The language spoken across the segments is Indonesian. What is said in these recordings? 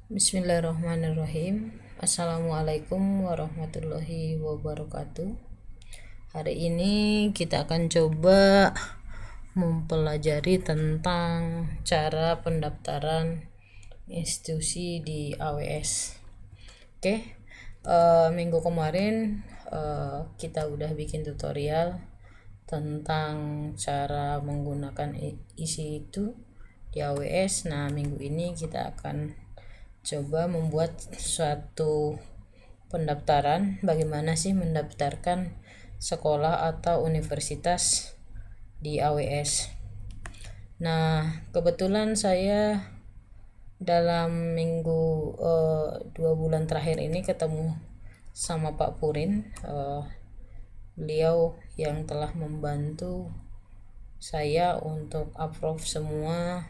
Bismillahirrahmanirrahim. Assalamualaikum warahmatullahi wabarakatuh. Hari ini kita akan coba mempelajari tentang cara pendaftaran institusi di AWS. Oke, minggu kemarin kita udah bikin tutorial tentang cara menggunakan isi itu di AWS. Nah, minggu ini kita akan coba membuat suatu pendaftaran, bagaimana sih mendaftarkan sekolah atau universitas di AWS. Nah, kebetulan saya dalam minggu 2 bulan terakhir ini ketemu sama Pak Purin, beliau yang telah membantu saya untuk approve semua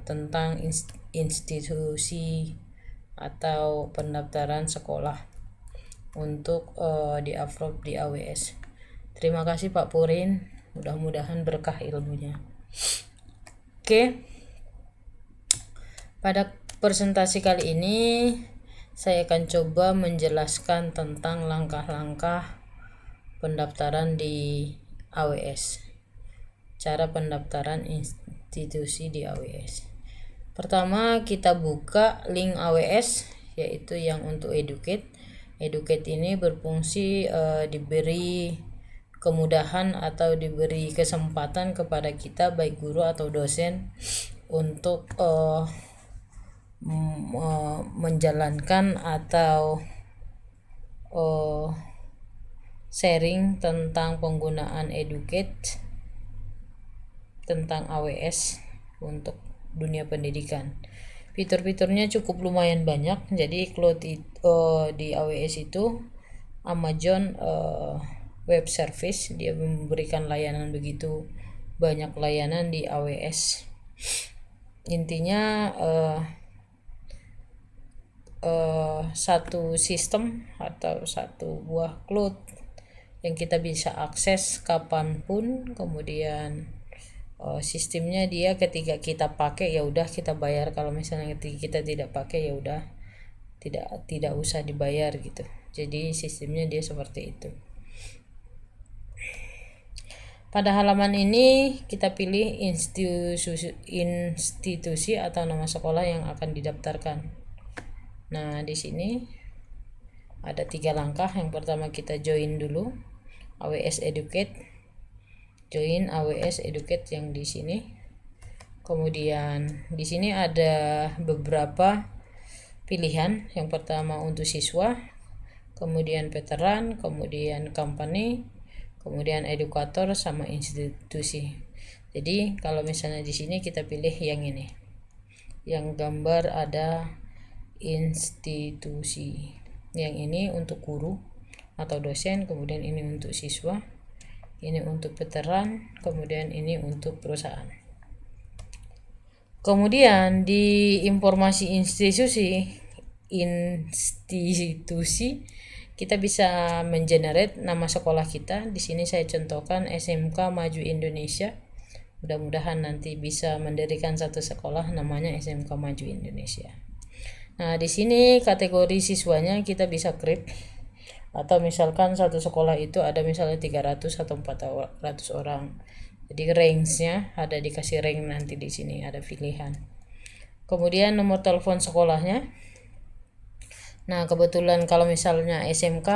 tentang institusi atau pendaftaran sekolah untuk di-approve di AWS. Terima kasih Pak Purin, mudah-mudahan berkah ilmunya. Oke, pada presentasi kali ini saya akan coba menjelaskan tentang langkah-langkah pendaftaran di AWS, cara pendaftaran institusi di AWS. Pertama, kita buka link AWS, yaitu yang untuk Educate. Educate ini berfungsi diberi kemudahan atau diberi kesempatan kepada kita, baik guru atau dosen, untuk menjalankan atau sharing tentang penggunaan Educate tentang AWS untuk dunia pendidikan. Fitur-fiturnya cukup lumayan banyak. Jadi cloud di AWS itu Amazon Web Service, dia memberikan layanan begitu banyak layanan di AWS. Intinya satu sistem atau satu buah cloud yang kita bisa akses kapanpun. Kemudian sistemnya dia ketika kita pakai ya udah kita bayar, kalau misalnya ketika kita tidak pakai ya udah tidak usah dibayar gitu. Jadi sistemnya dia seperti itu. Pada halaman ini kita pilih institusi atau nama sekolah yang akan didaftarkan. Nah, di sini ada 3 langkah. Yang pertama kita join dulu AWS Educate. Join AWS Educate yang di sini. Kemudian di sini ada beberapa pilihan. Yang pertama untuk siswa, kemudian veteran, kemudian company, kemudian edukator, sama institusi. Jadi kalau misalnya di sini kita pilih yang ini, yang gambar ada institusi. Yang ini untuk guru atau dosen, kemudian ini untuk siswa, ini untuk veteran, kemudian ini untuk perusahaan. Kemudian di informasi institusi kita bisa mengenerate nama sekolah kita. Di sini saya contohkan SMK Maju Indonesia. Mudah-mudahan nanti bisa mendirikan satu sekolah namanya SMK Maju Indonesia. Nah, di sini kategori siswanya kita bisa create, atau misalkan satu sekolah itu ada misalnya 300 atau 400 orang. Jadi range-nya ada, dikasih range nanti di sini ada pilihan. Kemudian nomor telepon sekolahnya. Nah, kebetulan kalau misalnya SMK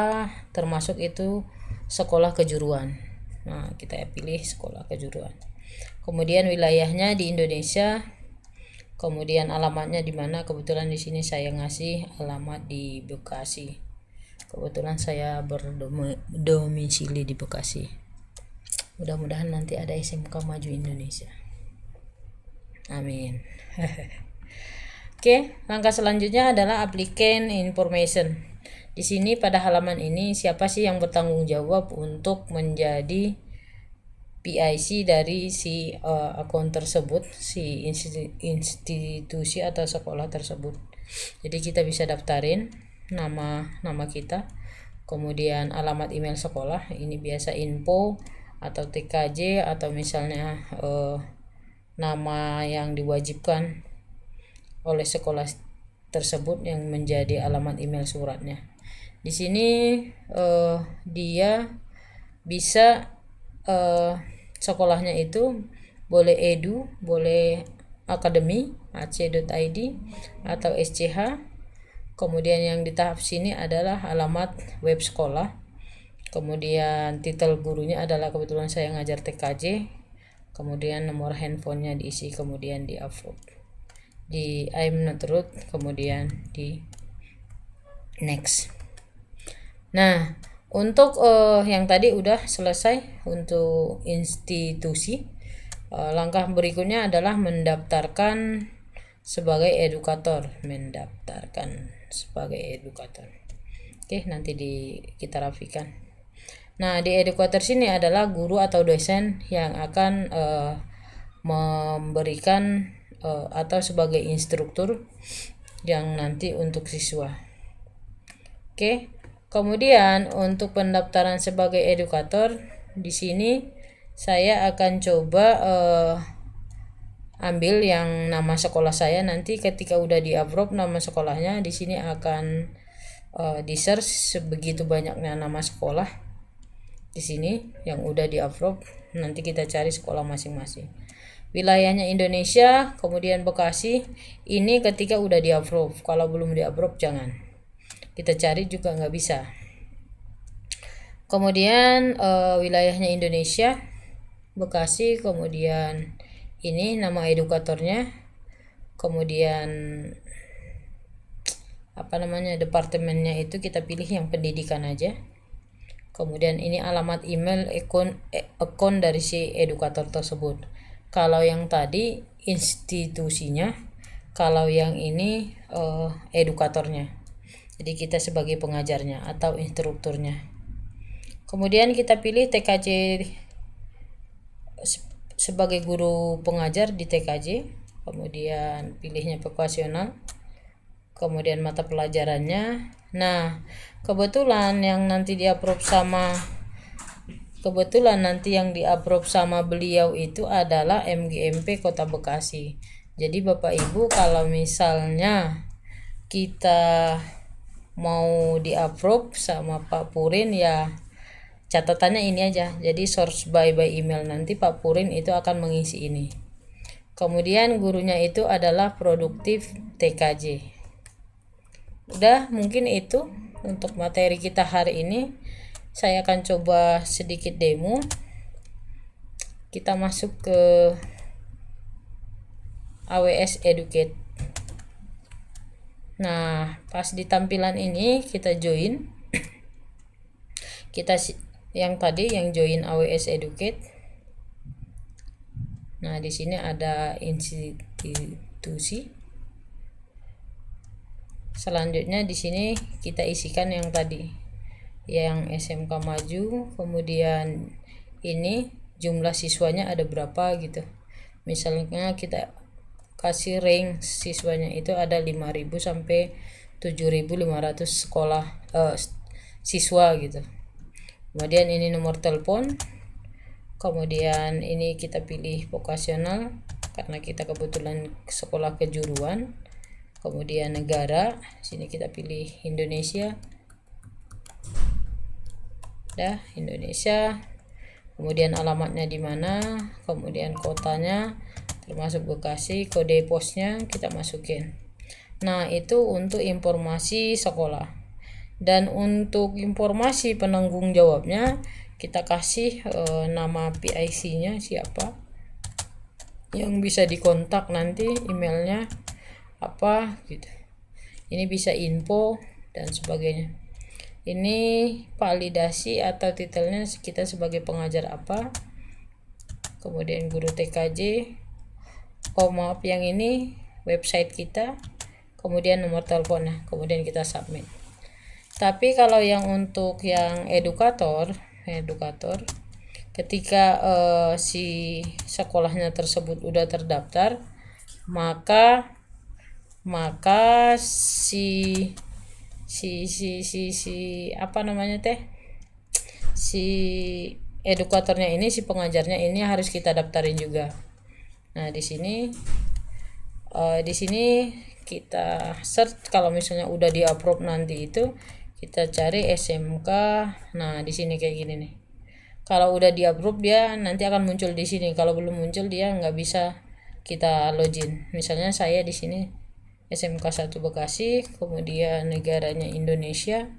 termasuk itu sekolah kejuruan. Nah, kita pilih sekolah kejuruan. Kemudian wilayahnya di Indonesia. Kemudian alamatnya di mana? Kebetulan di sini saya ngasih alamat di Bekasi. Kebetulan saya berdomisili di Bekasi. Mudah-mudahan nanti ada SMK Maju Indonesia. Amin. Oke, langkah selanjutnya adalah applicant information. Di sini pada halaman ini siapa sih yang bertanggung jawab untuk menjadi PIC dari si akun tersebut, si institusi atau sekolah tersebut. Jadi kita bisa daftarin nama kita, kemudian alamat email sekolah, ini biasa info atau TKJ, atau misalnya nama yang diwajibkan oleh sekolah tersebut yang menjadi alamat email suratnya. Di sini dia bisa sekolahnya itu boleh edu, boleh akademi ac.id atau SCH. Kemudian yang di tahap sini adalah alamat web sekolah. Kemudian titel gurunya adalah kebetulan saya ngajar TKJ. Kemudian nomor handphonenya diisi, kemudian di upload di I'm not root, kemudian di next. Nah, untuk yang tadi udah selesai untuk institusi. Langkah berikutnya adalah mendaftarkan sebagai edukator, Oke, nanti kita rapikan. Nah, di edukator sini adalah guru atau dosen yang akan memberikan atau sebagai instruktur yang nanti untuk siswa. Oke. Kemudian untuk pendaftaran sebagai edukator di sini saya akan coba ambil yang nama sekolah saya. Nanti ketika udah di-approve nama sekolahnya, di sini akan di-search sebegitu banyaknya nama sekolah di sini yang udah di-approve. Nanti kita cari sekolah masing-masing. Wilayahnya Indonesia, kemudian Bekasi. Ini ketika udah di-approve. Kalau belum di-approve jangan. Kita cari juga nggak bisa. Kemudian wilayahnya Indonesia, Bekasi, kemudian ini nama edukatornya, kemudian departemennya itu kita pilih yang pendidikan aja. Kemudian ini alamat email akun dari si edukator tersebut. Kalau yang tadi institusinya, kalau yang ini edukatornya. Jadi kita sebagai pengajarnya atau instrukturnya. Kemudian kita pilih TKJ sebagai guru pengajar di TKJ. Kemudian pilihnya vokasional. Kemudian mata pelajarannya. Nah, kebetulan nanti di-approve sama beliau itu adalah MGMP Kota Bekasi. Jadi Bapak Ibu kalau misalnya kita mau di-approve sama Pak Purin, ya catatannya ini aja. Jadi source by email, nanti Pak Purin itu akan mengisi ini. Kemudian gurunya itu adalah produktif TKJ. Udah, mungkin itu untuk materi kita hari ini. Saya akan coba sedikit demo. Kita masuk ke AWS Educate. Nah, pas di tampilan ini kita join. Kita yang tadi yang join AWS Educate. Nah, di sini ada institusi. Selanjutnya di sini kita isikan yang tadi, yang SMK Maju, kemudian ini jumlah siswanya ada berapa gitu. Misalnya kita kasih range siswanya itu ada 5.000 sampai 7.500 siswa gitu. Kemudian ini nomor telepon. Kemudian ini kita pilih vokasional karena kita kebetulan sekolah kejuruan. Kemudian negara, sini kita pilih Indonesia. Indonesia. Kemudian alamatnya di mana, kemudian kotanya termasuk Bekasi, kode posnya kita masukin. Nah, itu untuk informasi sekolah. Dan untuk informasi penanggung jawabnya kita kasih nama PIC-nya siapa yang bisa dikontak, nanti emailnya apa gitu. Ini bisa info dan sebagainya. Ini validasi atau titelnya kita sebagai pengajar apa, kemudian guru TKJ. Yang ini website kita, kemudian nomor teleponnya, kemudian kita submit. Tapi kalau yang untuk yang edukator ketika si sekolahnya tersebut udah terdaftar, maka si edukatornya ini, si pengajarnya ini harus kita daftarin juga. Nah, di sini kita search. Kalau misalnya udah di approve nanti itu kita cari SMK. Nah di sini kayak gini nih. Kalau udah di approve dia nanti akan muncul di sini. Kalau belum muncul dia nggak bisa kita login. Misalnya saya di sini SMK 1 Bekasi, kemudian negaranya Indonesia,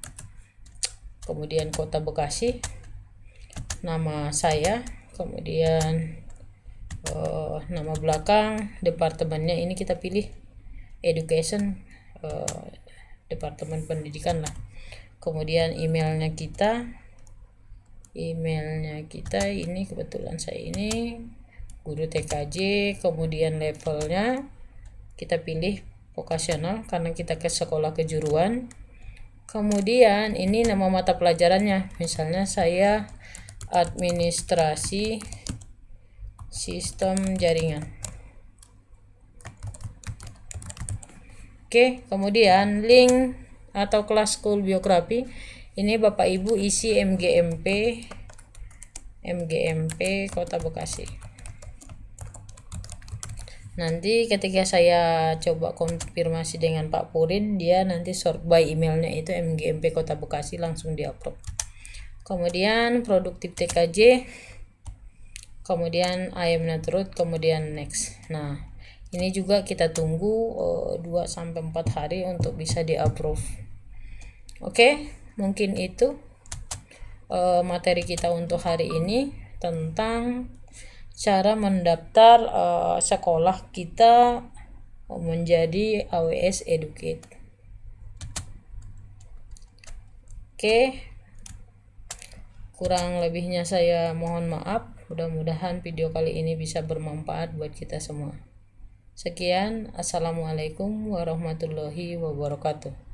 kemudian kota Bekasi, nama saya, kemudian nama belakang, departemennya ini kita pilih education, departemen pendidikan lah. Kemudian emailnya kita ini kebetulan saya ini guru TKJ. Kemudian levelnya kita pilih vokasional karena kita ke sekolah kejuruan. Kemudian ini nama mata pelajarannya, misalnya saya administrasi sistem jaringan. Oke, kemudian link atau kelas school biografi ini Bapak Ibu isi MGMP Kota Bekasi. Nanti ketika saya coba konfirmasi dengan Pak Purin, dia nanti sort by emailnya itu MGMP Kota Bekasi, langsung di-upload. Kemudian produktif TKJ, kemudian I am not root, kemudian next. Nah ini juga kita tunggu 2-4 hari untuk bisa di-approve. Oke, mungkin itu materi kita untuk hari ini tentang cara mendaftar sekolah kita menjadi AWS Educate. Oke, kurang lebihnya saya mohon maaf. Mudah-mudahan video kali ini bisa bermanfaat buat kita semua. Sekian, assalamualaikum warahmatullahi wabarakatuh.